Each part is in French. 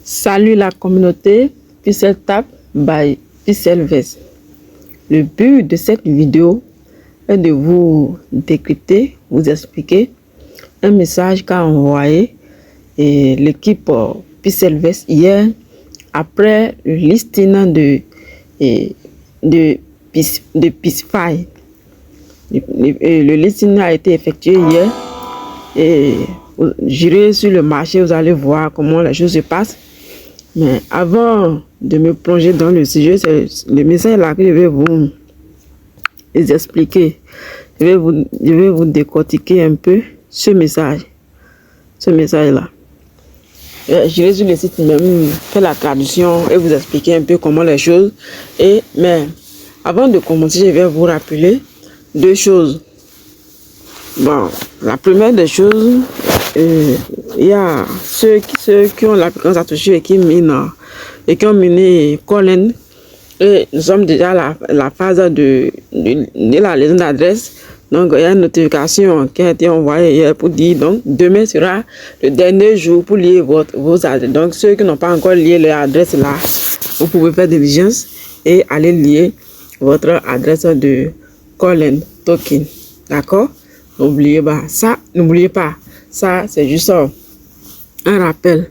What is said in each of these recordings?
Salut la communauté PixelTap by Pixelvest. Le but de cette vidéo est de vous décrypter, vous expliquer un message qu'a envoyé l'équipe Pixelvest hier après le listing de Pixify. Le listing a été effectué hier et j'irai sur le marché, vous allez voir comment les choses se passent. Mais avant de me plonger dans le sujet, c'est le message là que je vais vous expliquer. Je vais vous décortiquer un peu ce message là. J'irai sur le site même, faire la traduction et vous expliquer un peu comment les choses. Mais avant de commencer, je vais vous rappeler deux choses. Bon, la première des choses, il y a ceux qui ont l'application Satoshi et qui minent et qui ont miné Colen. Et nous sommes déjà à la phase de la liaison d'adresse. Donc, il y a une notification qui a été envoyée hier pour dire donc demain sera le dernier jour pour lier vos adresses. Donc, ceux qui n'ont pas encore lié leur adresse là, vous pouvez faire diligence et aller lier votre adresse de Colen token. D'accord? N'oubliez pas, ça c'est juste un rappel.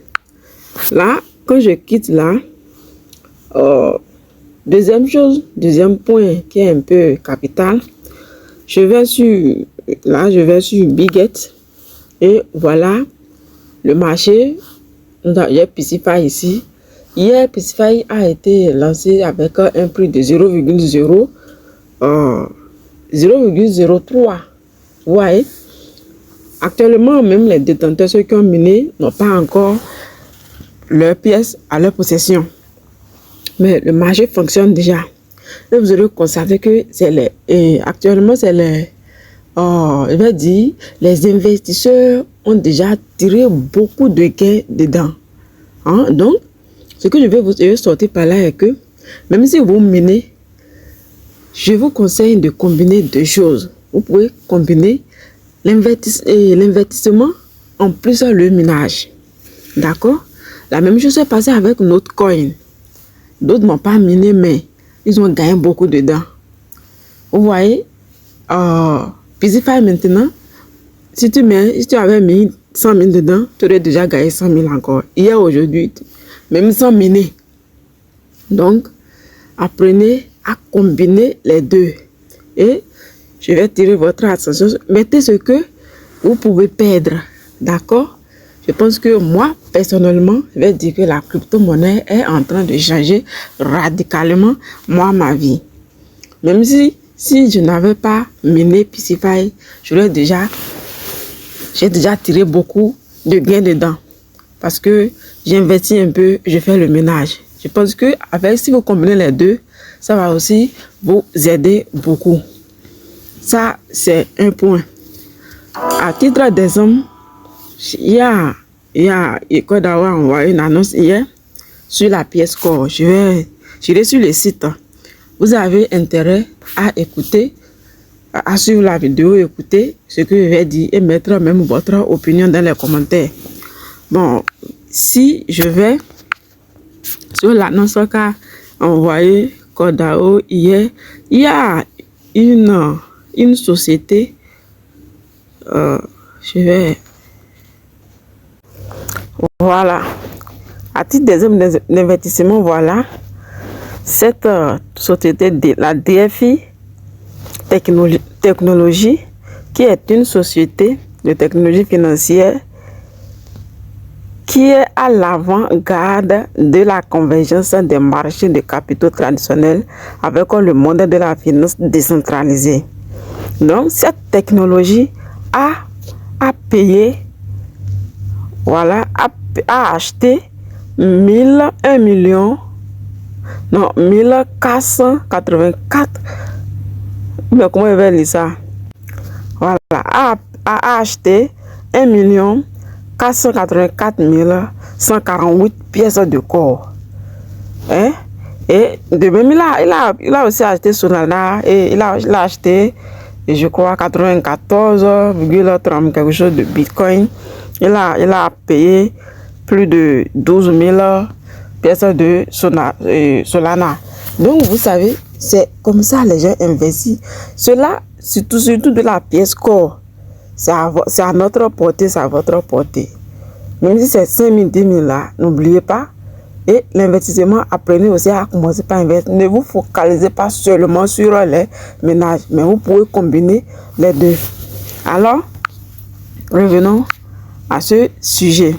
Là, quand je quitte là, deuxième point qui est un peu capital, je vais sur Biget et voilà le marché. Il y a Pixify ici. Hier, Pixify a été lancé avec un prix de 0,03. Vous voyez, actuellement, même les détenteurs, ceux qui ont miné, n'ont pas encore leurs pièces à leur possession. Mais le marché fonctionne déjà. Et vous aurez constaté que actuellement, les investisseurs ont déjà tiré beaucoup de gains dedans. Donc, ce que je vais sortir par là est que, même si vous minez, je vous conseille de combiner deux choses. Vous pouvez combiner l'investissement en plus le minage. D'accord? La même chose s'est passée avec notre coin. D'autres n'ont pas miné, mais ils ont gagné beaucoup dedans. Vous voyez? Pixify maintenant, si tu avais mis 100 000 dedans, tu aurais déjà gagné 100 000 encore. Hier, aujourd'hui, même sans miner. Donc, apprenez à combiner les deux. Et je vais tirer votre attention. Mettez ce que vous pouvez perdre. D'accord? Je pense que moi, personnellement, je vais dire que la crypto-monnaie est en train de changer radicalement, ma vie. Même si je n'avais pas miné Pixify, j'ai déjà tiré beaucoup de gains dedans. Parce que j'investis un peu, je fais le ménage. Je pense que si vous combinez les deux, ça va aussi vous aider beaucoup. Ça, c'est un point. À titre d'exemple, il y a Ecole d'avoir envoyé une annonce hier sur la pièce Core. J'irai sur le site. Vous avez intérêt à écouter, à suivre la vidéo, écouter ce que je vais dire et mettre même votre opinion dans les commentaires. Bon, si je vais sur l'annonce qu'a envoyé Cordao hier, il y a une société, voilà, à titre d'investissement, voilà, cette société, la DFI Technologie, qui est une société de technologie financière qui est à l'avant-garde de la convergence des marchés de capitaux traditionnels avec le monde de la finance décentralisée. Donc, cette technologie a acheté 1484, mais comment je vais lire ça? Voilà, a acheté 1 484 148 pièces de corps. Et de même, il a aussi acheté Solana et il a acheté, je crois, 94,30 quelque chose de Bitcoin. Il a payé plus de 12 000 pièces de Solana. Donc, vous savez, c'est comme ça les gens investissent. Cela, surtout de la pièce corps, c'est à notre portée, c'est à votre portée. Même si c'est 5 000, 10 000 là, n'oubliez pas. Et l'investissement, apprenez aussi à commencer par investir. Ne vous focalisez pas seulement sur les ménages, mais vous pouvez combiner les deux. Alors, revenons à ce sujet,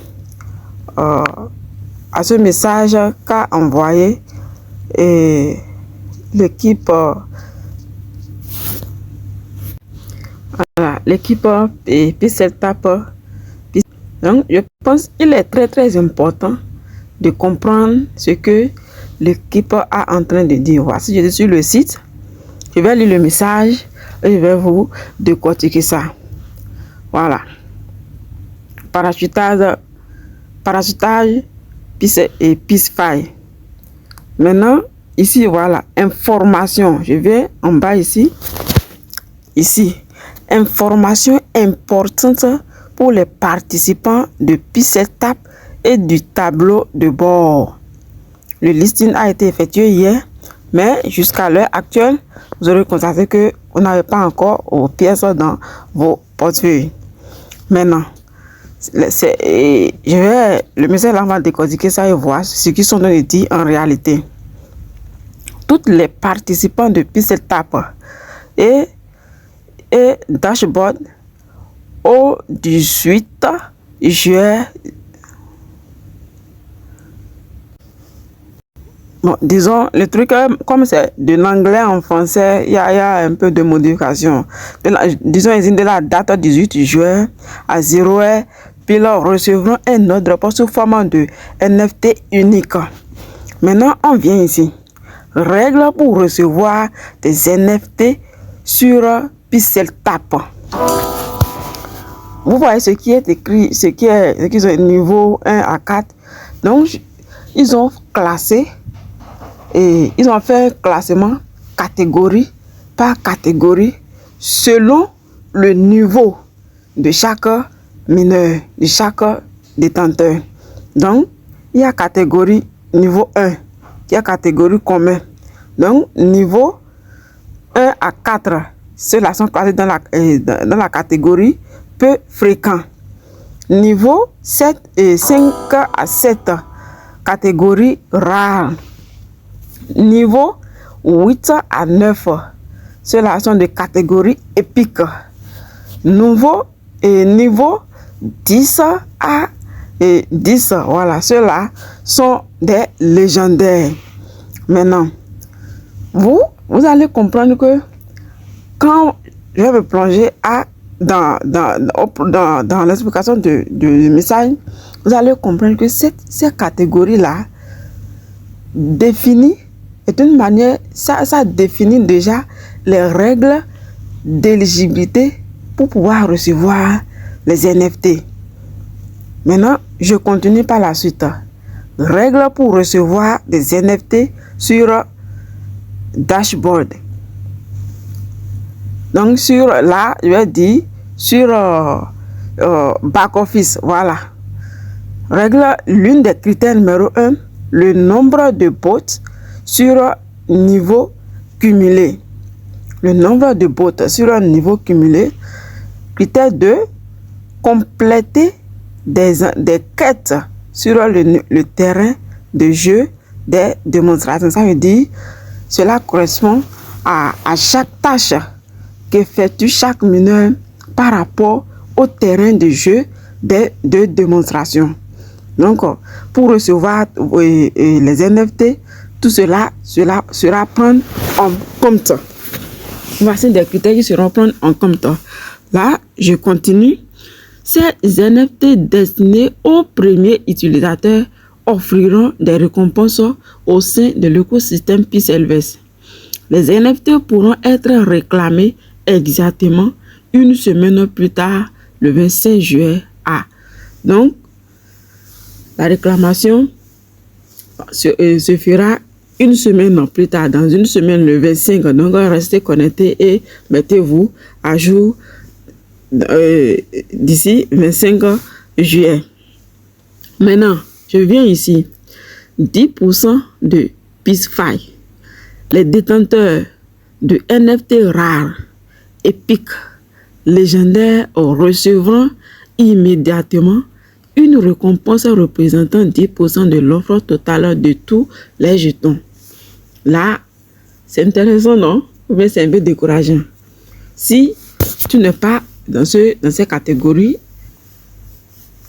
à ce message qu'a envoyé l'équipe Pixeltap. Donc, je pense qu'il est très important de comprendre ce que l'équipe est en train de dire. Voici, je suis sur le site, je vais lire le message et je vais vous décortiquer ça. Voilà. Parachutage et PISFI. Maintenant, ici, voilà, information. Je vais en bas ici. Ici, information importante pour les participants de Pixeltap et du tableau de bord. Le listing a été effectué hier, mais jusqu'à l'heure actuelle, vous aurez constaté que vous n'avez pas encore vos pièces dans vos portefeuilles. Maintenant, le message là, on va décortiquer ça et voir ce qui sont dit en réalité. Toutes les participants de Pixeltap et dashboard au 18 juillet. Bon, disons, le truc, comme c'est de l'anglais en français, il y a un peu de modification. Disons, ils ont de la date 18 juin à 0h, puis ils recevront un ordre sous forme de NFT unique. Maintenant, on vient ici. Règles pour recevoir des NFT sur Pixeltap. Vous voyez ce qui est écrit, ce qui est niveau 1 à 4. Donc, ils ont classé et ils ont fait un classement catégorie par catégorie selon le niveau de chaque mineur, de chaque détenteur. Donc, il y a catégorie niveau 1, il y a catégorie commun. Donc, niveau 1 à 4, ceux-là sont classés dans la catégorie peu fréquent. Niveau 7 et 5 à 7, catégorie rare. Niveau 8 à 9, ceux-là sont des catégories épiques. Niveau 10 à 10, voilà, ceux-là sont des légendaires. Maintenant, vous allez comprendre que quand je vais me plonger dans l'explication du message, vous allez comprendre que ces catégories-là définissent, et d'une manière, ça définit déjà les règles d'éligibilité pour pouvoir recevoir les NFT. Maintenant, je continue par la suite. Règles pour recevoir des NFT sur dashboard. Donc, là, je vais dire sur back office. Voilà. Règle, l'une des critères numéro 1, le nombre de bots sur niveau cumulé. Le nombre de bots sur un niveau cumulé. Critère 2, compléter des quêtes sur le terrain de jeu des démonstrations. Ça veut dire, cela correspond à chaque tâche qu'effectue chaque mineur par rapport au terrain de jeu de démonstration. Donc, pour recevoir les NFT, tout cela sera pris en compte. Voici des critères qui seront pris en compte. Là, je continue. Ces NFT destinés aux premiers utilisateurs offriront des récompenses au sein de l'écosystème Pixelverse. Les NFT pourront être réclamés exactement une semaine plus tard, le 25 juillet. Donc, la réclamation se fera une semaine plus tard, dans une semaine, le 25. Donc, restez connectés et mettez-vous à jour d'ici 25 juillet. Maintenant, je viens ici. 10% de PeaceFi. Les détenteurs de NFT rares, épiques, légendaires recevront immédiatement une récompense représentant 10% de l'offre totale de tous les jetons. Là, c'est intéressant, non? Mais c'est un peu décourageant. Si tu n'es pas dans ces catégories,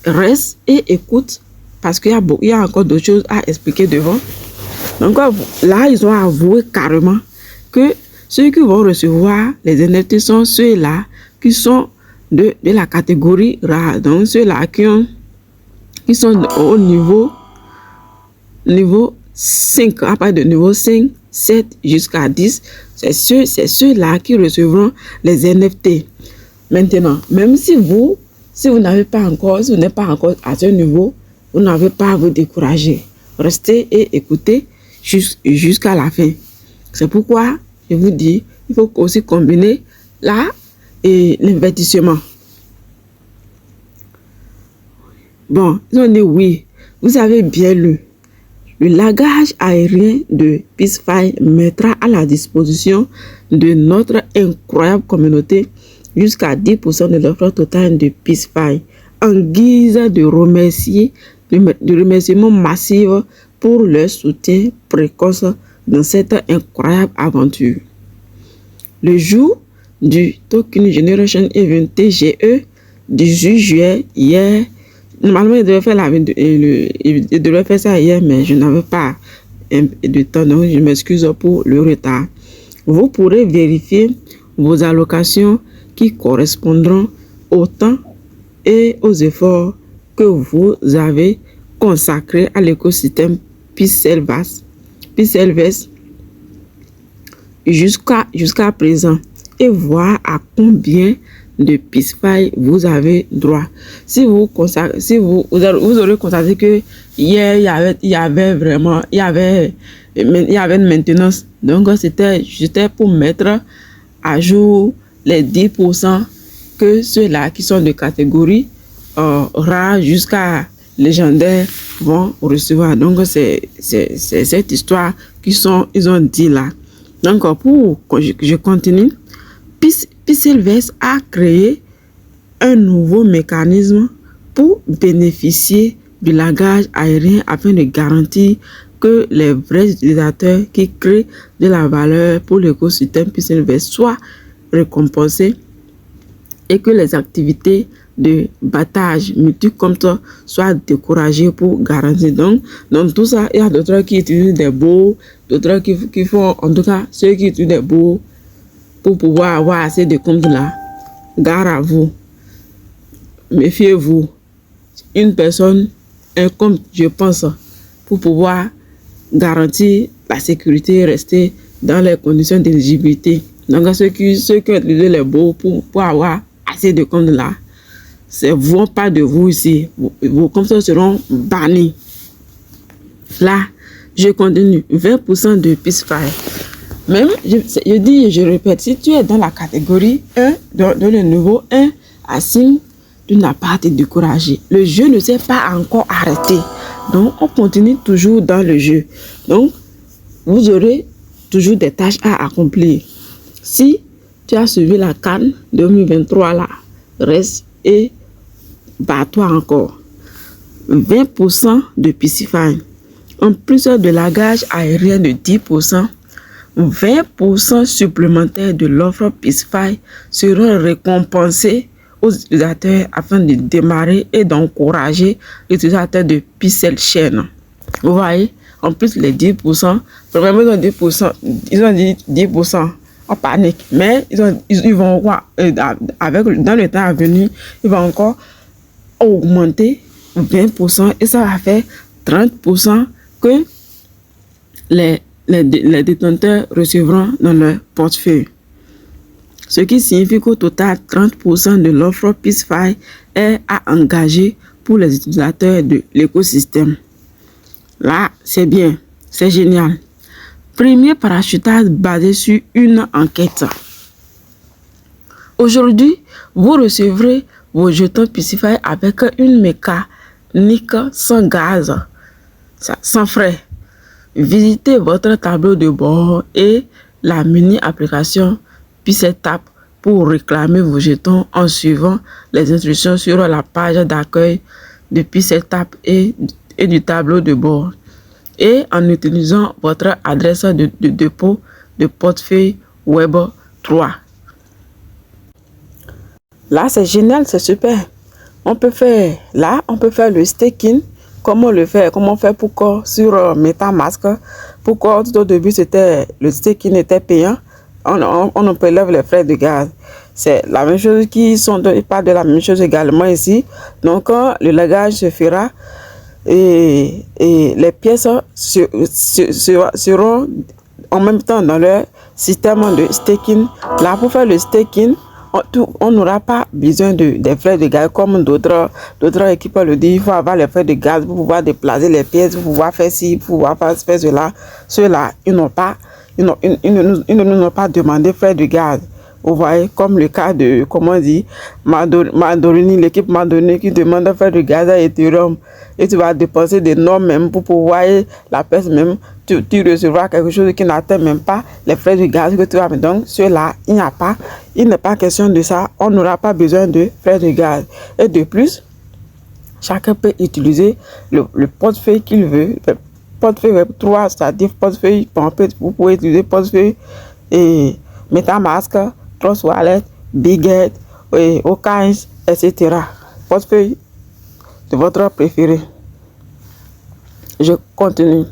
reste et écoute parce qu'il y a encore d'autres choses à expliquer devant. Donc là, ils ont avoué carrément que ceux qui vont recevoir les NFT sont ceux-là qui sont de la catégorie rare. Donc ceux-là qui sont au niveau 5, à partir de niveau 5, 7 jusqu'à 10, c'est ceux-là qui recevront les NFT. Maintenant, même si vous n'avez pas encore, si vous n'êtes pas encore à ce niveau, vous n'avez pas à vous décourager. Restez et écoutez jusqu'à la fin. C'est pourquoi je vous dis, il faut aussi combiner l'investissement. Bon, ils ont dit oui, vous avez bien lu. Le langage aérien de PeaceFi mettra à la disposition de notre incroyable communauté jusqu'à 10% de l'offre totale de PeaceFi en guise de remerciement massif pour leur soutien précoce dans cette incroyable aventure. Le jour du Token Generation Event TGE, 18 juillet, hier, normalement, il devait faire ça hier, mais je n'avais pas de temps, donc je m'excuse pour le retard. Vous pourrez vérifier vos allocations qui correspondront au temps et aux efforts que vous avez consacrés à l'écosystème Peacehelvest jusqu'à présent et voir à combien de PeaceFi vous avez droit. Si vous aurez constaté que hier il y avait une maintenance, donc c'était pour mettre à jour les 10% que ceux-là qui sont de catégorie rare jusqu'à légendaire vont recevoir. Donc c'est cette histoire ils ont dit là. Donc pour que je continue, Peacehelvest a créé un nouveau mécanisme pour bénéficier du langage aérien afin de garantir que les vrais utilisateurs qui créent de la valeur pour l'écosystème Peacehelvest soient récompensés et que les activités de battage multi-compte soient découragées pour garantir. Donc, dans tout ça, il y a d'autres qui utilisent des bots, d'autres qui font, en tout cas, ceux qui utilisent des bots pour pouvoir avoir assez de comptes là. Gare à vous. Méfiez-vous. Une personne, un compte, je pense, pour pouvoir garantir la sécurité et rester dans les conditions d'éligibilité. Donc, ceux qui utilisent les bots pour avoir assez de comptes là, c'est vous, pas de vous ici. Vos comptes seront bannis. Là, je continue. 20% de PeaceFi. Même, je dis et je répète, si tu es dans la catégorie 1, dans le niveau 1 à 5, tu n'as pas à te décourager. Le jeu ne s'est pas encore arrêté. Donc, on continue toujours dans le jeu. Donc, vous aurez toujours des tâches à accomplir. Si tu as suivi la CAN 2023 là, reste et bats-toi encore. 20% de PeaceFi. En plus de langage aérien de 10%, 20% supplémentaires de l'offre PeaceFi seront récompensés aux utilisateurs afin de démarrer et d'encourager les utilisateurs de PeaceChain. Vous voyez, en plus les 10%, probablement ils ont dit 10% en panique, mais ils vont voir, dans le temps à venir, ils vont encore augmenter 20% et ça va faire 30% que les détenteurs recevront dans leur portefeuille. Ce qui signifie qu'au total, 30% de l'offre PeaceFi est à engager pour les utilisateurs de l'écosystème. Là, c'est bien, c'est génial. Premier parachutage basé sur une enquête. Aujourd'hui, vous recevrez vos jetons PeaceFi avec une méca unique sans gaz, sans frais. Visitez votre tableau de bord et la mini-application PISETAP pour réclamer vos jetons en suivant les instructions sur la page d'accueil de PISETAP et du tableau de bord et en utilisant votre adresse de dépôt de portefeuille web 3. Là, c'est génial, c'est super. On peut faire le staking. Comment on fait pourquoi sur MetaMask? Pourquoi tout au début, le staking était payant? On prélève les frais de gaz. C'est la même chose il parle de la même chose également ici. Donc, le lagage se fera et les pièces seront en même temps dans leur système de staking. Là, pour faire le staking, on n'aura pas besoin des frais de gaz comme d'autres équipes le disent. Il faut avoir les frais de gaz pour pouvoir déplacer les pièces, pour pouvoir faire ci, pour pouvoir faire cela. Ceux-là, ils ne nous ont pas demandé frais de gaz. Vous voyez, comme le cas de, comment on dit, Madorini, l'équipe Madorini qui demande un frais de gaz à Ethereum. Et tu vas dépenser des normes même pour pouvoir la pièce même. Tu recevras quelque chose qui n'atteint même pas les frais de gaz que tu as. Donc, ceux-là, il n'est pas question de ça. On n'aura pas besoin de frais de gaz. Et de plus, chacun peut utiliser le portefeuille qu'il veut. Le portefeuille Web 3, c'est-à-dire portefeuille, vous pouvez utiliser portefeuille et MetaMask, Trust Wallet, Bitget, Okains, etc. Portefeuille de votre préféré. Je continue.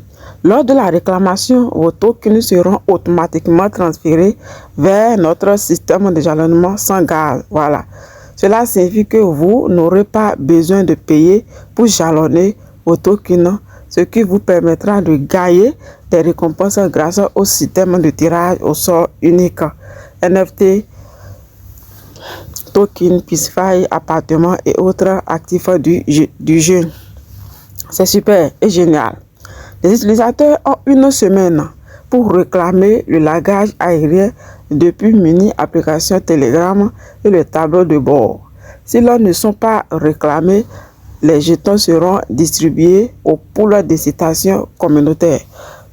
Lors de la réclamation, vos tokens seront automatiquement transférés vers notre système de jalonnement sans gaz. Voilà. Cela signifie que vous n'aurez pas besoin de payer pour jalonner vos tokens, ce qui vous permettra de gagner des récompenses grâce au système de tirage au sort unique. NFT, token, PISFI, appartements et autres actifs du jeu. C'est super et génial. Les utilisateurs ont une semaine pour réclamer le lagage aérien depuis mini application Telegram et le tableau de bord. Si l'on ne sont pas réclamés, les jetons seront distribués au pool de citations communautaires.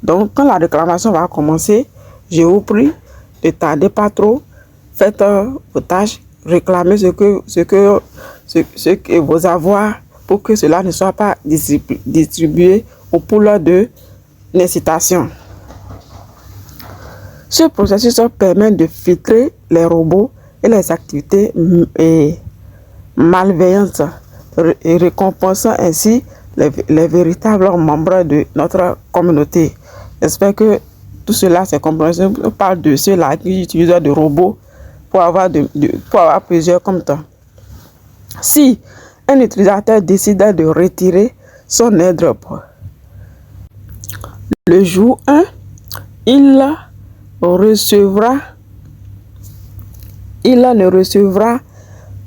Donc, quand la réclamation va commencer, je vous prie, ne tardez pas trop, faites vos tâches, réclamez ce que vos avoirs pour que cela ne soit pas distribué au pool de l'incitation. Ce processus permet de filtrer les robots et les activités malveillantes et récompensant ainsi les véritables membres de notre communauté. J'espère que tout cela c'est compréhensible. On parle de ceux-là qui utilisent des robots pour avoir plusieurs comptes. Si un utilisateur décide de retirer son airdrop le jour 1, il ne recevra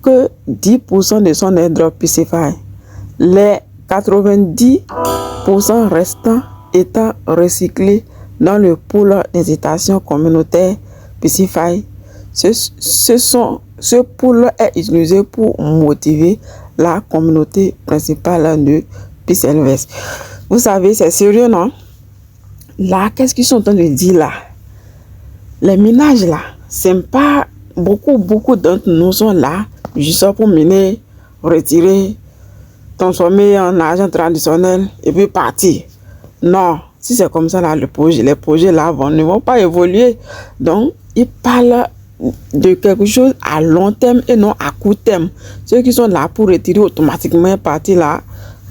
que 10% de son airdrop PISFI. Les 90% restants étant recyclés dans le pool d'incitation communautaire PISFI. Ce pool est utilisé pour motiver la communauté principale de PISLVS. Vous savez, c'est sérieux, non? Là, qu'est-ce qu'ils sont en train de dire là? Les minages là, c'est pas beaucoup d'entre nous sont là juste pour miner, retirer, transformer en argent traditionnel et puis partir. Non, si c'est comme ça là, les projets là ne vont pas évoluer. Donc, ils parlent de quelque chose à long terme et non à court terme. Ceux qui sont là pour retirer automatiquement et partir là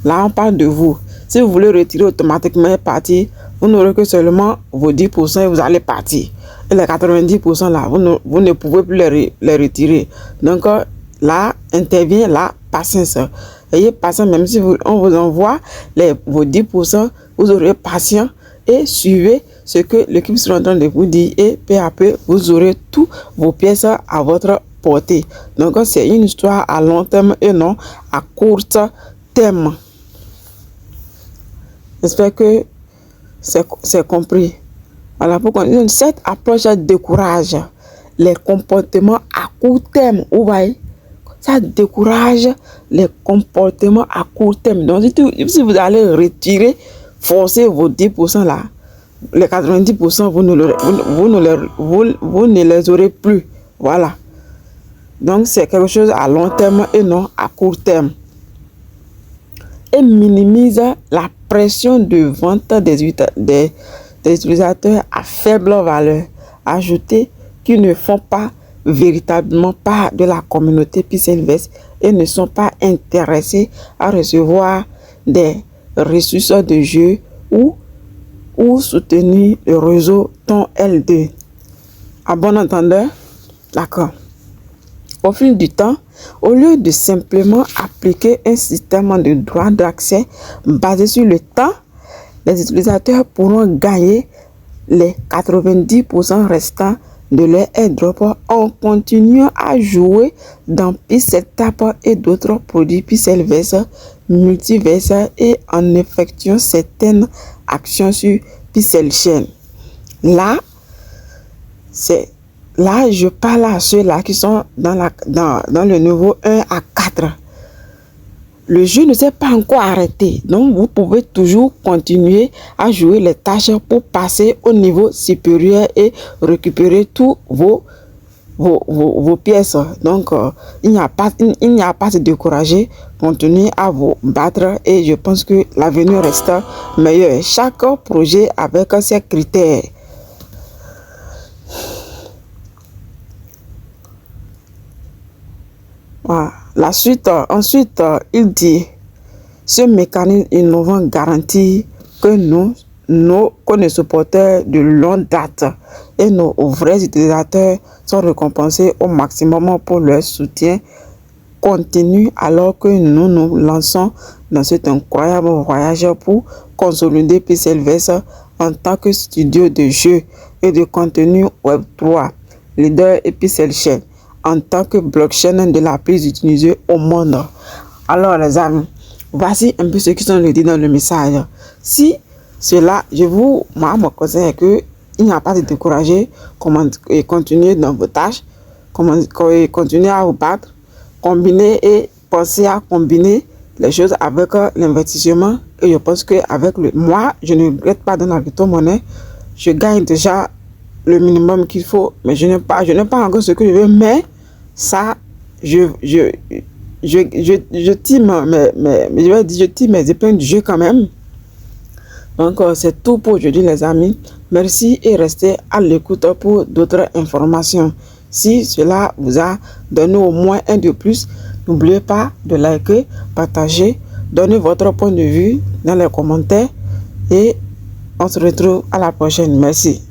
on parle de vous. Si vous voulez retirer automatiquement et partir, vous n'aurez que seulement vos 10% et vous allez partir. Et les 90% là, vous ne pouvez plus les retirer. Donc là, intervient la patience. Ayez patience, même si on vous envoie vos 10%, vous aurez patience et suivez ce que l'équipe sera en train de vous dire et peu à peu, vous aurez toutes vos pièces à votre portée. Donc c'est une histoire à long terme et non à court terme. J'espère que c'est compris. Voilà pourquoi cette approche décourage les comportements à court terme. Vous voyez, ça décourage les comportements à court terme. Donc, si vous allez retirer, forcer vos 10% là, les 90%, vous ne les aurez plus. Voilà. Donc, c'est quelque chose à long terme et non à court terme. Et minimise la pression de vente des utilisateurs à faible valeur ajoutée qui ne font pas véritablement part de la communauté Peace Invest et ne sont pas intéressés à recevoir des ressources de jeu ou soutenir le réseau ton L2. À bon entendeur, d'accord. Au fil du temps, au lieu de simplement appliquer un système de droit d'accès basé sur le temps, les utilisateurs pourront gagner les 90% restants de leur airdrop en continuant à jouer dans Pixel Tap et d'autres produits Pixelverse, Multiverse et en effectuant certaines actions sur Pixel Chain. Là, je parle à ceux-là qui sont dans le niveau 1 à 4. Le jeu ne s'est pas encore arrêté. Donc, vous pouvez toujours continuer à jouer les tâches pour passer au niveau supérieur et récupérer tous vos pièces. Donc, il n'y a pas à se décourager. Continuez à vous battre et je pense que l'avenir reste meilleur. Chaque projet avec ses critères. Voilà. Ensuite, il dit, ce mécanisme innovant garantit que nos supporters de longue date et nos vrais utilisateurs sont récompensés au maximum pour leur soutien continu alors que nous nous lançons dans cet incroyable voyage pour consolider Pixelverse en tant que studio de jeux et de contenu Web3, leader et Pixel Chain en tant que blockchain de la plus utilisée au monde. Alors les amis, voici un peu ce qui sont dit dans le message. Si cela, moi, me conseille que il n'y a pas de décourager, et continuer dans vos tâches, continuer à vous battre, combiner et penser à combiner les choses avec l'investissement. Et je pense que avec moi, je ne regrette pas dans la crypto-monnaie. Je gagne déjà le minimum qu'il faut, mais je n'ai pas encore ce que je veux, mais ça, je time mes épingles du jeu quand même. Donc, c'est tout pour aujourd'hui, les amis. Merci et restez à l'écoute pour d'autres informations. Si cela vous a donné au moins un de plus, n'oubliez pas de liker, partager, donner votre point de vue dans les commentaires et on se retrouve à la prochaine. Merci.